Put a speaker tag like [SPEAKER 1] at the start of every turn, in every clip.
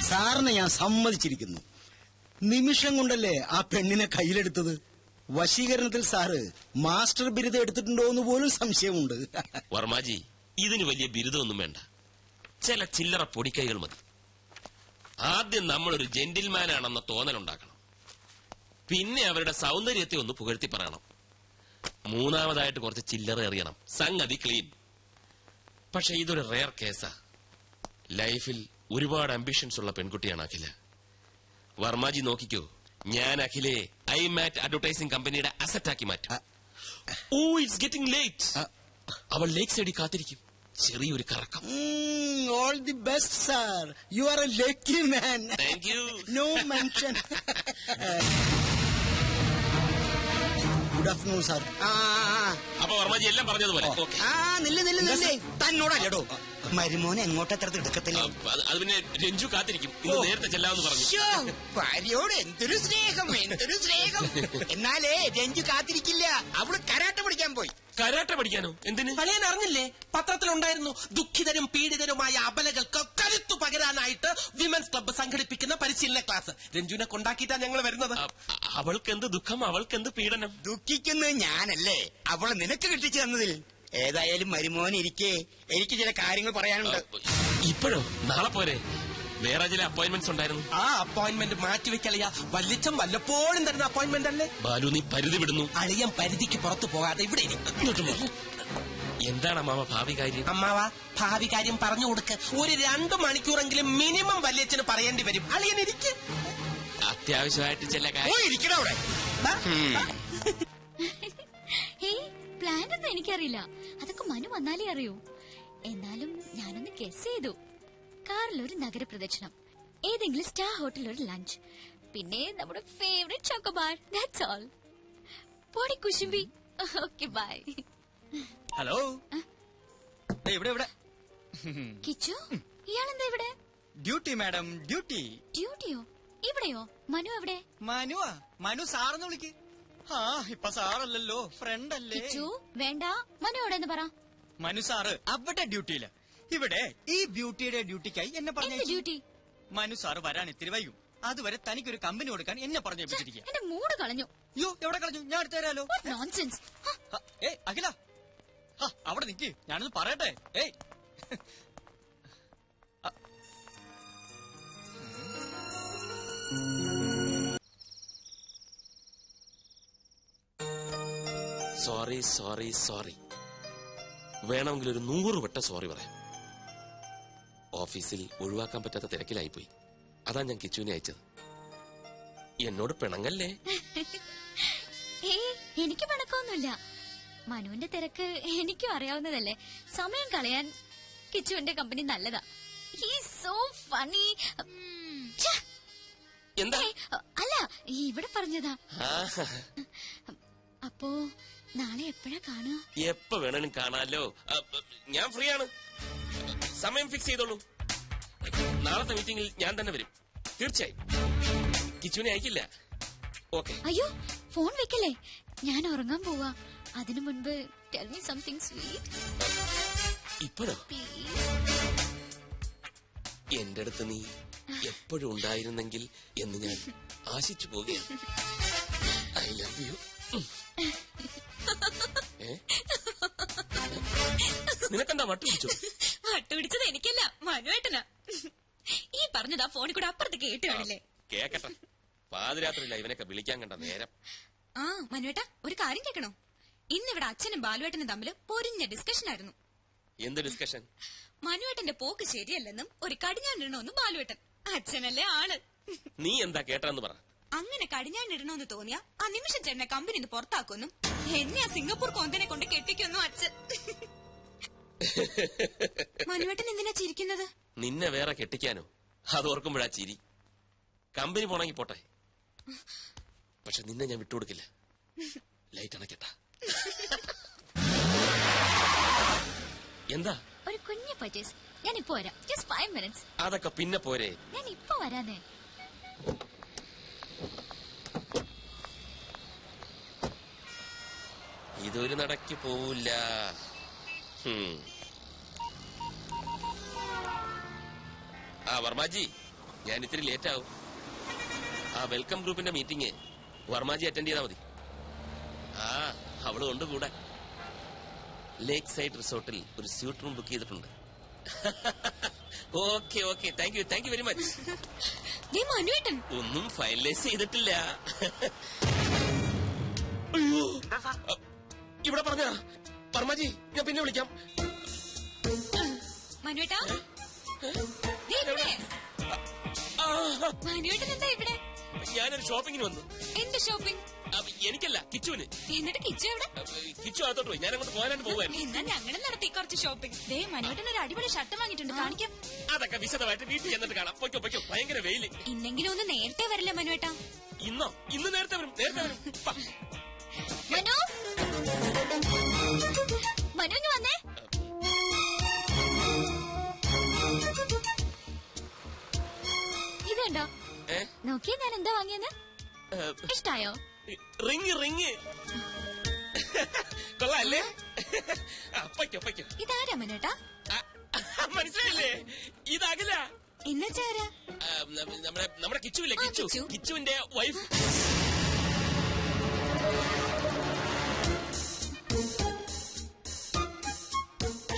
[SPEAKER 1] സാറിനെ ഞാൻ സമ്മതിച്ചിരിക്കുന്നു. നിമിഷം കൊണ്ടല്ലേ ആ പെണ്ണിനെ കയ്യിലെടുത്തത്. വശീകരണത്തിൽ സാറ് മാസ്റ്റർ ബിരുദം എടുത്തിട്ടുണ്ടോ എന്ന് പോലും സംശയമുണ്ട്.
[SPEAKER 2] വർമാജി, ഇതിന് വലിയ ബിരുദമൊന്നും വേണ്ട, ചില ചില്ലറ പൊടിക്കൈകൾ മതി. ആദ്യം നമ്മളൊരു ജെന്റിൽമാനാണെന്ന തോന്നലുണ്ടാക്കണം. പിന്നെ അവരുടെ സൗന്ദര്യത്തെ ഒന്ന് പുകഴ്ത്തി പറയണം. മൂന്നാമതായിട്ട് കുറച്ച് ചില്ലറ എറിയണം. സംഗതി ക്ലീൻ. പക്ഷെ ഇതൊരു റെയർ കേസാ. ലൈഫിൽ ഒരുപാട് അംബിഷൻസ് ഉള്ള പെൺകുട്ടിയാണ് അഖില. വർമാജി നോക്കിക്കോ, ഞാൻ അഖിലെ ഐമാറ്റ് അഡ്വർടൈസിംഗ് കമ്പനിയുടെ അസറ്റാക്കി മാറ്റും. Oh, it's getting late. അവൾ ലേക്ക് സൈഡിൽ കാത്തിരിക്കും. ചെറിയൊരു കറക്കം.
[SPEAKER 1] All the best sir. You are a lucky man.
[SPEAKER 2] Thank you.
[SPEAKER 1] No mention. Good afternoon sir.
[SPEAKER 2] അപ്പൊ വർമാജി എല്ലാം പറഞ്ഞതുപോലെ.
[SPEAKER 1] തന്നോടല്ലോ മരുമോനെ എങ്ങോട്ടെത്ര തിടുക്കത്തില്ല.
[SPEAKER 2] അത് പിന്നെ രഞ്ജു കാത്തിരിക്കും. ഇന്ന് നേരത്തെ ചെല്ലാമെന്ന് പറഞ്ഞു.
[SPEAKER 1] ഭാര്യയോട് എന്തൊരു സ്നേഹം, എന്തൊരു സ്നേഹം. എന്നാലേ രഞ്ജു കാത്തിരിക്കില്ല. അവള് കരാട്ടെ പഠിക്കാൻ പോയി.
[SPEAKER 2] കരാട്ടെ പഠിക്കാനോ? എന്തിന്?
[SPEAKER 3] പഴയൻ അറിഞ്ഞില്ലേ? പത്രത്തിലുണ്ടായിരുന്നു. ദുഃഖിതരും പീഡിതരുമായ അബലകൾക്ക് കരുത്തു പകരാനായിട്ട് വിമൻസ് ക്ലബ്ബ് സംഘടിപ്പിക്കുന്ന പരിശീലന ക്ലാസ്. രഞ്ജുവിനെ കൊണ്ടാക്കിയിട്ടാ ഞങ്ങൾ വരുന്നത്.
[SPEAKER 2] അവൾക്ക് എന്ത് ദുഃഖം, അവൾക്ക് എന്ത് പീഡനം?
[SPEAKER 1] ദുഃഖിക്കുന്നത് ഞാനല്ലേ, അവളെ നിനക്ക് കിട്ടിച്ചു തന്നതിൽ. ഏതായാലും മരുമോൻ ഇരിക്കേ, എനിക്ക് ചില കാര്യങ്ങൾ പറയാനുണ്ട്.
[SPEAKER 2] ഇപ്പോഴോ? നാളെ പോരെ? വേറെ ചില അപ്പോയിന്റ്മെന്റ്സ് ഉണ്ടായിരുന്നു.
[SPEAKER 3] ആ അപ്പോയിന്റ്മെന്റ് മാറ്റിവെക്കളിയ. വല്ലിച്ചം വല്ലപ്പോഴും തരുന്ന അപ്പോയിന്റ്മെന്റ് അല്ലേ?
[SPEAKER 2] ബാലു, നീ പരിധി വിടുന്നു.
[SPEAKER 3] അളിയൻ പരിധിക്ക് പുറത്തു പോകാതെ ഇവിടെ
[SPEAKER 2] എന്താണ് അമ്മാവ ഭാവി കാര്യം?
[SPEAKER 3] അമ്മാവ, ഭാവി കാര്യം പറഞ്ഞു കൊടുക്ക്. ഒരു 2 മണിക്കൂറെങ്കിലും മിനിമം വല്യച്ഛന് പറയേണ്ടി വരും. അളിയൻ ഇരിക്ക്.
[SPEAKER 2] അത്യാവശ്യമായിട്ട് ചില കാര്യം.
[SPEAKER 1] ഇരിക്കണവിടെ.
[SPEAKER 4] പ്ലാൻ ഒന്നും എനിക്കറിയില്ല. അതൊക്കെ മനു വന്നാലേ അറിയൂ. എന്നാലും ഞാനൊന്ന് ഗസ് ചെയ്തു. കാറിലൊരു നഗരപ്രദക്ഷിണം, ഏതെങ്കിലും സ്റ്റാർ ഹോട്ടലിൽ ഒരു ലഞ്ച്, പിന്നെ നമ്മുടെ ഫേവറേറ്റ് ചോക്കോബാർ. That's all. പോടി കുശുമ്പി. Okay, by.
[SPEAKER 1] ഹലോ. ഇവിടെ
[SPEAKER 4] കിച്ചു, ഇയാളെന്താ ഇവിടെ?
[SPEAKER 1] Duty madam, duty.
[SPEAKER 4] ഡ്യൂട്ടിയോ? ഇവിടെയോ? മനു എവിടെ?
[SPEAKER 1] മനു സാറെന്ന് വിളിക്ക്. ഇപ്പൊ സാറല്ലല്ലോ, ഫ്രണ്ട് അല്ലേ.
[SPEAKER 4] കിച്ചു വേണ്ട, മനു എവിടെന്ന് പറ.
[SPEAKER 1] മനു സാറ് അവിടെ ഡ്യൂട്ടിയില്ല. ഇവിടെ ഈ ബ്യൂട്ടിയുടെ ഡ്യൂട്ടിക്കായി എന്നെ പറഞ്ഞു.
[SPEAKER 4] ഡ്യൂട്ടി?
[SPEAKER 1] മനു സാറ് വരാൻ ഇത്തിരി വൈകും. അതുവരെ തനിക്കൊരു കമ്പനി കൊടുക്കാൻ എന്നെ പറഞ്ഞു വെച്ചിരിക്കുക.
[SPEAKER 4] എന്റെ മൂഡ് കളഞ്ഞു.
[SPEAKER 1] അയ്യോ, എവിടെ കളഞ്ഞു? ഞാൻ എടുത്തു തരാലോ.
[SPEAKER 4] നോൺസെൻസ്.
[SPEAKER 1] അഖില, അവിടെ നിക്ക്, ഞാനൊന്ന് പറയട്ടെ.
[SPEAKER 2] Sorry sorry sorry. വേണമെങ്കിൽ ഒരു 100 വട്ടം സോറി പറയാം. ഓഫീസിൽ ഒഴിവാക്കാൻ പറ്റാത്ത തിരക്കിലായിപ്പോയി. അതാ ഞാൻ കിച്ചുവിനെ അയച്ചത്. എന്നോട് പിണങ്ങല്ലേ?
[SPEAKER 4] എനിക്ക് പിണക്കൊന്നുമില്ല. മനുവിന്റെ തിരക്ക് എനിക്കും അറിയാവുന്നതല്ലേ. സമയം കളയാൻ കിച്ചുവിന്റെ കമ്പനി നല്ലതാ. He's so funny.
[SPEAKER 2] എന്താ?
[SPEAKER 4] അല്ല, ഇവിടെ പറഞ്ഞതാ. അപ്പോ നാളെ എപ്പോഴാ കാണുക?
[SPEAKER 2] എപ്പോ വേണേലും കാണാലോ. ഞാൻ ഫ്രീ ആണ്. സമയം ഫിക്സ് ചെയ്തോളൂ. നാളത്തെ മീറ്റിംഗിൽ ഞാൻ തന്നെ വരും, തീർച്ചയായും. കിച്ചുവിനെ അയക്കില്ല. ഓക്കെ.
[SPEAKER 4] അയ്യോ, ഫോൺ വെക്കല്ലേ, ഞാൻ ഉറങ്ങാൻ പോവാ. അതിനു മുൻപ് ടെൽ മീ സംതിങ് സ്വീറ്റ്.
[SPEAKER 2] ഇപ്പോഴോ? എന്റെ അടുത്ത് നീ എപ്പോഴും ഉണ്ടായിരുന്നെങ്കിൽ എന്ന് ഞാൻ ആശിച്ചു പോകുകയാണ്. I love you. നിനക്കെന്താ വട്ടുപിടിച്ചോ?
[SPEAKER 4] വട്ടുപിടിച്ചത് എനിക്കല്ല, മനുവേട്ടനാ. ഈ പറഞ്ഞതാ ഫോണിൽ കൂടെ അപ്പുറത്ത് കേട്ട് കാണില്ലേ?
[SPEAKER 2] കേക്കട്ടെ. പാതിരാത്രിയില്ല ഇവനൊക്കെ വിളിക്കാൻ കണ്ട നേരം.
[SPEAKER 4] മനുവേട്ട, ഒരു കാര്യം കേൾക്കണോ? ഇന്നിവിടെ അച്ഛനും ബാലുവേട്ടനും തമ്മിൽ പൊരിഞ്ഞ ഡിസ്കഷൻ ആയിരുന്നു.
[SPEAKER 2] എന്ത് ഡിസ്കഷൻ?
[SPEAKER 4] മനുവേട്ടന്റെ പോക്ക് ശരിയല്ലെന്നും ഒരു കടിഞ്ഞാണിടണമെന്നും ബാലുവേട്ടൻ. അച്ഛനല്ലേ ആള്.
[SPEAKER 2] നീ എന്താ കേട്ടെന്ന് പറ.
[SPEAKER 4] അങ്ങനെ കടിഞ്ഞാണിടണമെന്ന് തോന്നിയ ആ നിമിഷം ചേട്ടനെ കമ്പനിന്ന് പുറത്താക്കുമെന്നും എന്നെ ആ സിംഗപ്പൂർ കൊന്തനെ കൊണ്ട് കെട്ടിക്കൊന്നും അച്ഛൻ. മനുവേട്ടൻ എന്തിനാ ചിരിക്കുന്നത്?
[SPEAKER 2] നിന്നെ വേറെ കെട്ടിക്കാനോ? അത് ഓർക്കുമ്പോഴാ ചിരി. കമ്പനി പോണെങ്കി പോട്ടെ, പക്ഷെ നിന്നെ ഞാൻ വിട്ടുകൊടുക്കില്ല. ലൈറ്റ് അണക്കട്ടാ. എന്താ?
[SPEAKER 4] ഒരു കുഞ്ഞു പർച്ചേസ്. ഞാൻ ഇപ്പൊ വരാം. Just 5 minutes.
[SPEAKER 2] അതൊക്കെ പിന്നെ പോരെ.
[SPEAKER 4] ഞാൻ ഇപ്പൊ വരാന്നേ.
[SPEAKER 2] ഇതൊരു നടക്ക് പോവില്ല. വർമാജി, ഞാൻ ഇത്തിരി ലേറ്റ് ആവും. ആ വെൽക്കം ഗ്രൂപ്പിന്റെ മീറ്റിംഗ് വർമാജി അറ്റൻഡ് ചെയ്താൽ മതി. അവള് കൊണ്ട് കൂടെ ലേക്ക് സൈഡ് റിസോർട്ടിൽ ഒരു സ്യൂട്ട് റൂം ബുക്ക് ചെയ്തിട്ടുണ്ട്. Okay okay, thank you very much. ഒന്നും ഫൈനലൈസ് ചെയ്തിട്ടില്ല. അയ്യോ, ഇവിടെ പറഞ്ഞ വർമാജി, ഞാൻ പിന്നെ വിളിക്കാം.
[SPEAKER 4] മനുവേട്ടാ, എന്താ ഇവിടെ?
[SPEAKER 2] ഞാനൊരു ഷോപ്പിങ്ങിന് വന്നു.
[SPEAKER 4] എന്ത് ഷോപ്പിംഗ്?
[SPEAKER 2] എനിക്കല്ല, കിച്ചുവിന്.
[SPEAKER 4] എന്നിട്ട് കിച്ചു എവിടെ?
[SPEAKER 2] കിച്ചു അകത്തോട്ട് പോയി. ഞാൻ അങ്ങോട്ട് പോകാനായിട്ട് പോവായിരുന്നു.
[SPEAKER 4] എന്നാ ഞങ്ങളും നടത്തി കുറച്ച് ഷോപ്പിംഗ്. മനുവേട്ടന് ഒരു അടിപൊളി ഷർട്ട് വാങ്ങിയിട്ടുണ്ട്, കാണിക്കാം.
[SPEAKER 2] അതൊക്കെ വിശദമായിട്ട് വീട്ടിൽ ചെന്നിട്ട് കാണാം. പൊയ്ക്കോ, ഭയങ്കര വെയില്.
[SPEAKER 4] ഇന്നെങ്കിലും ഒന്ന് നേരത്തെ വരില്ല മനുവേട്ടാ?
[SPEAKER 2] ഇന്ന് നേരത്തെ വരും.
[SPEAKER 4] മനു, മനുവിന് വന്നേ. ഇത് കണ്ടോ? നോക്കിയേ, ഞാൻ എന്താ വാങ്ങിയെന്ന്. ഇഷ്ടായോ?
[SPEAKER 2] റിങ് കൊള്ളാല്ലേ? പൊയ്ക്കോ.
[SPEAKER 4] ഇതാരാ മനുവേട്ടാ?
[SPEAKER 2] മനസ്സിലായില്ലേ? ഇതാകില്ല.
[SPEAKER 4] എന്നുവെച്ചാരാ?
[SPEAKER 2] നമ്മുടെ കിച്ചുവില്ലേ, കിച്ചുവിന്റെ വൈഫ്.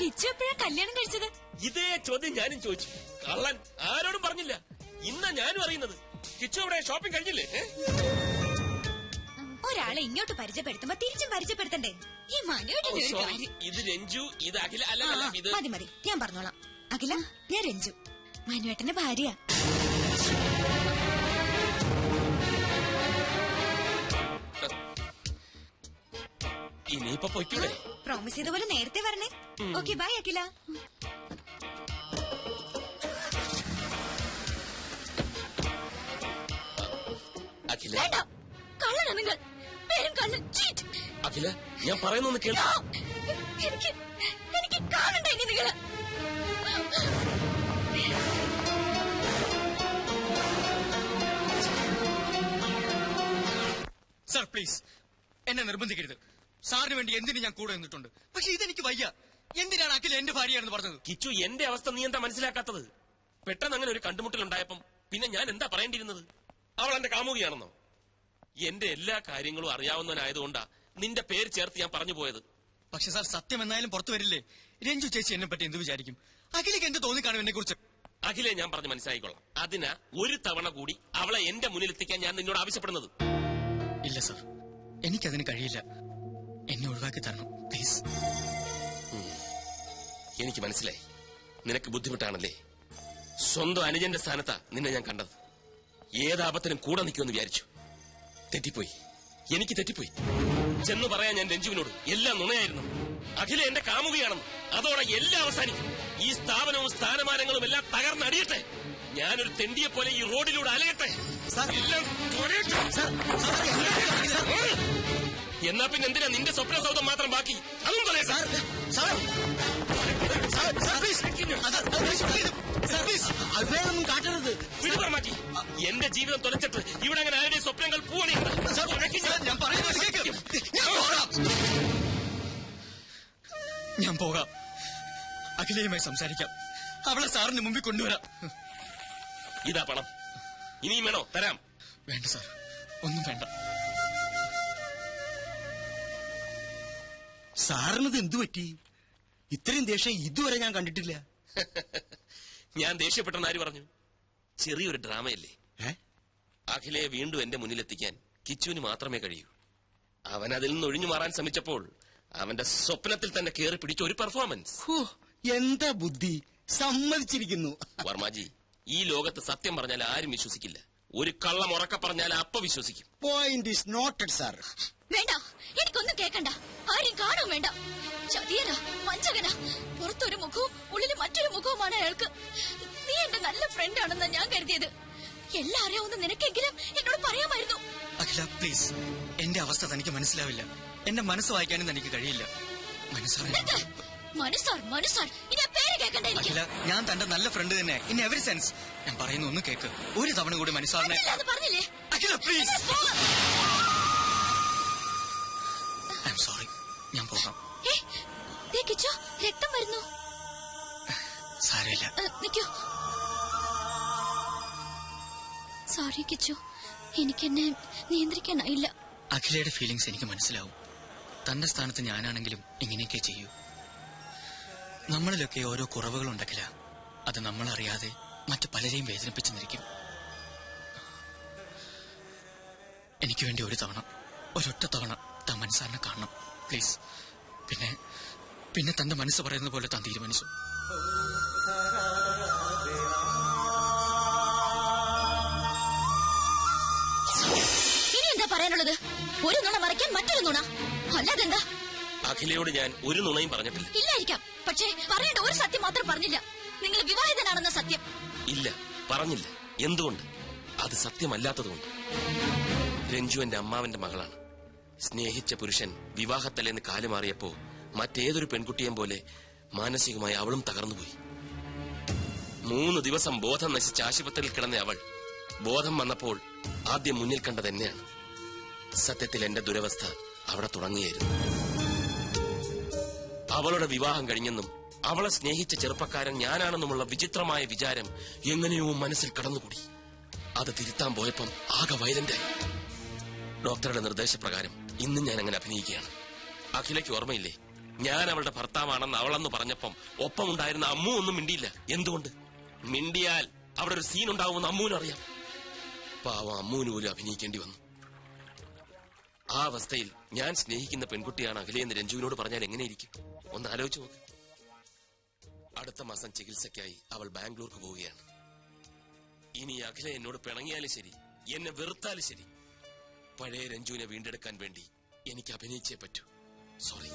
[SPEAKER 4] കിച്ചു എപ്പോഴാ കല്യാണം കഴിച്ചത്?
[SPEAKER 2] ഇതേ ചോദ്യം ഞാനും ചോദിച്ചു. കള്ളൻ ആരോടും പറഞ്ഞില്ല. ഇന്നാ ഞാനും അറിയുന്നത്. കിച്ചു അവിടെ ഷോപ്പിംഗ് കഴിഞ്ഞില്ലേ?
[SPEAKER 4] ഒരാളെ ഇങ്ങോട്ട് പരിചയപ്പെടുത്തുമ്പോ തിരിച്ചും പരിചയപ്പെടുത്തണ്ടേ? ഈ മനുവേട്ടൻ.
[SPEAKER 2] ഇത് രഞ്ജു, ഇത് അഖില. അല്ല, ഇത്
[SPEAKER 4] മതി, ഞാൻ പറഞ്ഞോളാം. അഖില, ഞാൻ രഞ്ജു, മനുവേട്ടന്റെ ഭാര്യ.
[SPEAKER 2] ഇനിയിപ്പൊ പൊയ്ക്കൂടെ?
[SPEAKER 4] പ്രോമിസ് ചെയ്ത പോലെ നേരത്തെ വരണേ. ഓക്കെ, ബൈ അഖില.
[SPEAKER 2] അഖില,
[SPEAKER 4] കള്ളനാ നിങ്ങൾ. പേരും കള്ളൻ.
[SPEAKER 2] അഖില, ഞാൻ പറയുന്നൊന്ന് കേൾക്കൂ.
[SPEAKER 4] എനിക്ക് കാണണ്ട ഇനി നിങ്ങള്.
[SPEAKER 5] സാർ പ്ലീസ്, എന്നെ നിർബന്ധിക്കരുത്. സാറിന് വേണ്ടി എന്തിനു ഞാൻ കൂടെ നിന്നിട്ടുണ്ട്. പക്ഷെ ഇതെനിക്ക് വയ്യ. എന്തിനാണ് അഖില എന്റെ ഭാര്യയാണെന്ന് പറഞ്ഞത്?
[SPEAKER 2] കിച്ചു, എന്റെ അവസ്ഥ നീ എന്താ മനസ്സിലാക്കാത്തത്? പെട്ടെന്ന് അങ്ങനെ ഒരു കണ്ടുമുട്ടലുണ്ടായപ്പം പിന്നെ ഞാൻ എന്താ പറയേണ്ടിയിരുന്നത്? അവൾ എന്റെ കാമുകിയാണെന്നോ? എന്റെ എല്ലാ കാര്യങ്ങളും അറിയാവുന്നവനായതുകൊണ്ടാ നിന്റെ പേര് ചേർത്ത് ഞാൻ പറഞ്ഞു പോയത്.
[SPEAKER 5] പക്ഷെ സാർ, സത്യം എന്നായാലും പുറത്തു വരില്ലേ? രഞ്ജു ചേച്ചി എന്നെ പറ്റി എന്ത് വിചാരിക്കും? അഖിലേക്ക് എന്ത് തോന്നിക്കാണും എന്നെ കുറിച്ച്?
[SPEAKER 2] അഖിലെ, ഞാൻ പറഞ്ഞു മനസ്സിലായിക്കൊള്ളാം. അതിനാ ഒരു തവണ കൂടി അവളെ എന്റെ മുന്നിൽ എത്തിക്കാൻ ഞാൻ നിന്നോട് ആവശ്യപ്പെടുന്നത്.
[SPEAKER 5] ഇല്ല സാർ, എനിക്കതിന് കഴിയില്ല. എന്നെ ഒഴിവാക്കി തരണം പ്ലീസ്.
[SPEAKER 2] എനിക്ക് മനസ്സിലായി, നിനക്ക് ബുദ്ധിമുട്ടാണല്ലേ. സ്വന്തം അനുജന്റെ സ്ഥാനത്താ നിന്നെ ഞാൻ കണ്ടത്. ഏതാപത്തിനും കൂടെ നിൽക്കുമെന്ന് വിചാരിച്ചു. തെറ്റിപ്പോയി, എനിക്ക് തെറ്റിപ്പോയി. ചെന്ന് പറയാൻ ഞാൻ രഞ്ജുവിനോട് എല്ലാം നുണയായിരുന്നു. അഖില എന്റെ കാമുകയാണെന്ന്. അതോടെ എല്ലാം അവസാനിക്കും. ഈ സ്ഥാപനവും സ്ഥാനമാനങ്ങളും എല്ലാം തകർന്നടിയട്ടെ. ഞാനൊരു തെണ്ടിയെ പോലെ ഈ റോഡിലൂടെ അലയട്ടെ. എല്ലാം എന്നാ പിന്നെ എന്തിനാ നിന്റെ സ്വപ്ന സൗധം മാത്രം ബാക്കി? അതും പറയാം.
[SPEAKER 1] അതിനൊന്നും കാട്ടരുത്.
[SPEAKER 2] മാറ്റി എന്റെ ജീവിതം തുലച്ചിട്ട് ഇവിടെ അങ്ങനെ ആരുടെ സ്വപ്നങ്ങൾ പൂവണിയുണ്ട്.
[SPEAKER 5] ഞാൻ പോകാം. അഖിലയുമായി സംസാരിക്കാം. അവളെ സാറിന് മുമ്പിൽ കൊണ്ടുവരാം.
[SPEAKER 2] ഇതാ പണം. ഇനിയും വേണോ? തരാം.
[SPEAKER 5] വേണ്ട സാർ, ഒന്നും വേണ്ട.
[SPEAKER 1] സാറിനത് എന്തു പറ്റി? ഇത്രയും ദേഷ്യം ഇതുവരെ ഞാൻ കണ്ടിട്ടില്ല.
[SPEAKER 2] ഞാൻ ദേഷ്യപ്പെട്ടെന്ന് ആര് പറഞ്ഞു? ചെറിയൊരു ഡ്രാമയല്ലേ. അഖിലയെ വീണ്ടും എന്റെ മുന്നിലെത്തിക്കാൻ കിച്ചുവിന് മാത്രമേ കഴിയൂ. അവൻ അതിൽ നിന്ന് ഒഴിഞ്ഞു മാറാൻ ശ്രമിച്ചപ്പോൾ അവന്റെ സ്വപ്നത്തിൽ തന്നെ കയറി പിടിച്ച ഒരു പെർഫോമൻസ്.
[SPEAKER 1] എന്താ ബുദ്ധി! സമ്മതിച്ചിരിക്കുന്നു.
[SPEAKER 2] വർമാജി, ഈ ലോകത്ത് സത്യം പറഞ്ഞാൽ ആരും വിശ്വസിക്കില്ല. ഒരു കള്ളം ഉറക്കെ പറഞ്ഞാൽ അപ്പ വിശ്വസിക്കും.
[SPEAKER 1] Point is noted sir.
[SPEAKER 4] വേണ്ട, എനിക്കൊന്നും കേൾക്കണ്ട. ആരും കാണും വേണ്ട. ചതിയനാ, വഞ്ചകനാ. പുറത്തൊരു മുഖവും ഉള്ളിൽ മറ്റൊരു മുഖവുമാണ് അയാൾക്ക്. നീ എന്റെ നല്ല ഫ്രണ്ട് ആണെന്നാ ഞാൻ കരുതിയത്. എല്ലാം അറിയാവുന്ന നിനക്കെങ്കിലും എന്നോട് പറയാമായിരുന്നു.
[SPEAKER 5] അഖില പ്ലീസ്, എന്റെ അവസ്ഥ തനിക്ക് മനസ്സിലാവില്ല. എന്റെ മനസ്സ് വായിക്കാനും തനിക്ക് കഴിയില്ല.
[SPEAKER 4] മനസ്സാർ ഇനി പേര് കേൾക്കണ്ട എനിക്ക്.
[SPEAKER 5] അഖില, ഞാൻ തന്റെ നല്ല ഫ്രണ്ട് തന്നെ ഇൻ എവറി സെൻസ്. ഞാൻ പറയുന്ന ഒന്ന് കേക്ക്. ഒരു തവണ കൂടി മനസ്സാറിനെ.
[SPEAKER 4] പറഞ്ഞില്ലേ?
[SPEAKER 5] അഖില പ്ലീസ്. I am sorry. ഞാൻ പോകാം.
[SPEAKER 4] രക്തം വരുന്നു.
[SPEAKER 5] സാരമില്ല.
[SPEAKER 4] നിൽക്കൂ. സോറി കിച്ചു, എനിക്കെന്നെ നിയന്ത്രിക്കാനായില്ല.
[SPEAKER 5] അഖിലയുടെ ഫീലിങ്സ് എനിക്ക് മനസ്സിലാവും. തന്റെ സ്ഥാനത്ത് ഞാനാണെങ്കിലും ഇങ്ങനെയൊക്കെ ചെയ്യൂ. നമ്മളിലൊക്കെ ഓരോ കുറവുകളുണ്ടെങ്കില അത് നമ്മളറിയാതെ മറ്റു പലരെയും വേദനിപ്പിച്ചെന്നിരിക്കും. എനിക്ക് വേണ്ടി ഒരു തവണ, ഒരൊറ്റ തവണ താൻ മനസ്സാറിനെ കാണണം പ്ലീസ്. പിന്നെ തന്റെ മനസ്സ് പറയുന്നത് പോലെ താൻ തീരുമാനിച്ചു.
[SPEAKER 4] ഇനി എന്താ പറയാനുള്ളത്? ഒരു നുണ മറയ്ക്കാൻ മറ്റൊരു നുണ, അല്ലാതെന്താ?
[SPEAKER 2] അഖിലയോട് ഞാൻ ഒരു നുണയും പറഞ്ഞിട്ടില്ല.
[SPEAKER 4] ഇല്ലായിരിക്കാം, പക്ഷേ പറയേണ്ട ഒരു സത്യം മാത്രം പറഞ്ഞില്ല. നിങ്ങൾ വിവാഹിതനാണെന്ന സത്യം.
[SPEAKER 2] ഇല്ല, പറഞ്ഞില്ല. എന്തുകൊണ്ട്? അത് സത്യമല്ലാത്തതുകൊണ്ട്. രഞ്ജു എന്റെ അമ്മാവന്റെ മകളാണ്. സ്നേഹിച്ച പുരുഷൻ വിവാഹത്തലേന്ന് കാലുമാറിയപ്പോ മറ്റേതൊരു പെൺകുട്ടിയെയും പോലെ മാനസികമായി അവളും തകർന്നുപോയി. 3 ദിവസം ബോധം നശിച്ച് ആശുപത്രിയിൽ കിടന്ന അവൾ ബോധം വന്നപ്പോൾ ആദ്യം മുന്നിൽ കണ്ടത് എന്നെയാണ്. സത്യത്തിൽ എന്റെ ദുരവസ്ഥ അവിടെ തുടങ്ങിയായിരുന്നു. അവളുടെ വിവാഹം കഴിഞ്ഞെന്നും അവളെ സ്നേഹിച്ച ചെറുപ്പക്കാരൻ ഞാനാണെന്നുമുള്ള വിചിത്രമായ വിചാരം എങ്ങനെയോ മനസ്സിൽ കടന്നുകൂടി. അത് തിരുത്താൻ പോയപ്പം ആകെ വയലന്റായി. ഡോക്ടറുടെ നിർദ്ദേശപ്രകാരം ഇന്നും ഞാൻ അങ്ങനെ അഭിനയിക്കുകയാണ്. അഖിലയ്ക്ക് ഓർമ്മയില്ലേ, ഞാൻ അവളുടെ ഭർത്താവാണെന്ന് അവളെന്ന് പറഞ്ഞപ്പം ഒപ്പമുണ്ടായിരുന്ന അമ്മു ഒന്നും മിണ്ടിയില്ല. എന്തുകൊണ്ട്? മിണ്ടിയാൽ അവിടെ ഒരു സീൻ ഉണ്ടാവുമെന്ന് അമ്മുവിനറിയാം. പാവം അമ്മുവിന് പോലും അഭിനയിക്കേണ്ടി വന്നു. ആ അവസ്ഥയിൽ ഞാൻ സ്നേഹിക്കുന്ന പെൺകുട്ടിയാണ് അഖിലയെന്ന് രഞ്ജുവിനോട് പറഞ്ഞാൽ എങ്ങനെയിരിക്കും? ഒന്ന് ആലോചിച്ച് നോക്ക്. അടുത്ത മാസം ചികിത്സയ്ക്കായി അവൾ ബാംഗ്ലൂർക്ക് പോവുകയാണ്. ഇനി അഖില എന്നോട് പിണങ്ങിയാലും ശരി, എന്നെ വെറുത്താലും ശരി, പഴയ രഞ്ജുവിനെ വീണ്ടെടുക്കാൻ വേണ്ടി എനിക്ക് അഭിനയിച്ചേ പറ്റൂ. സോറി.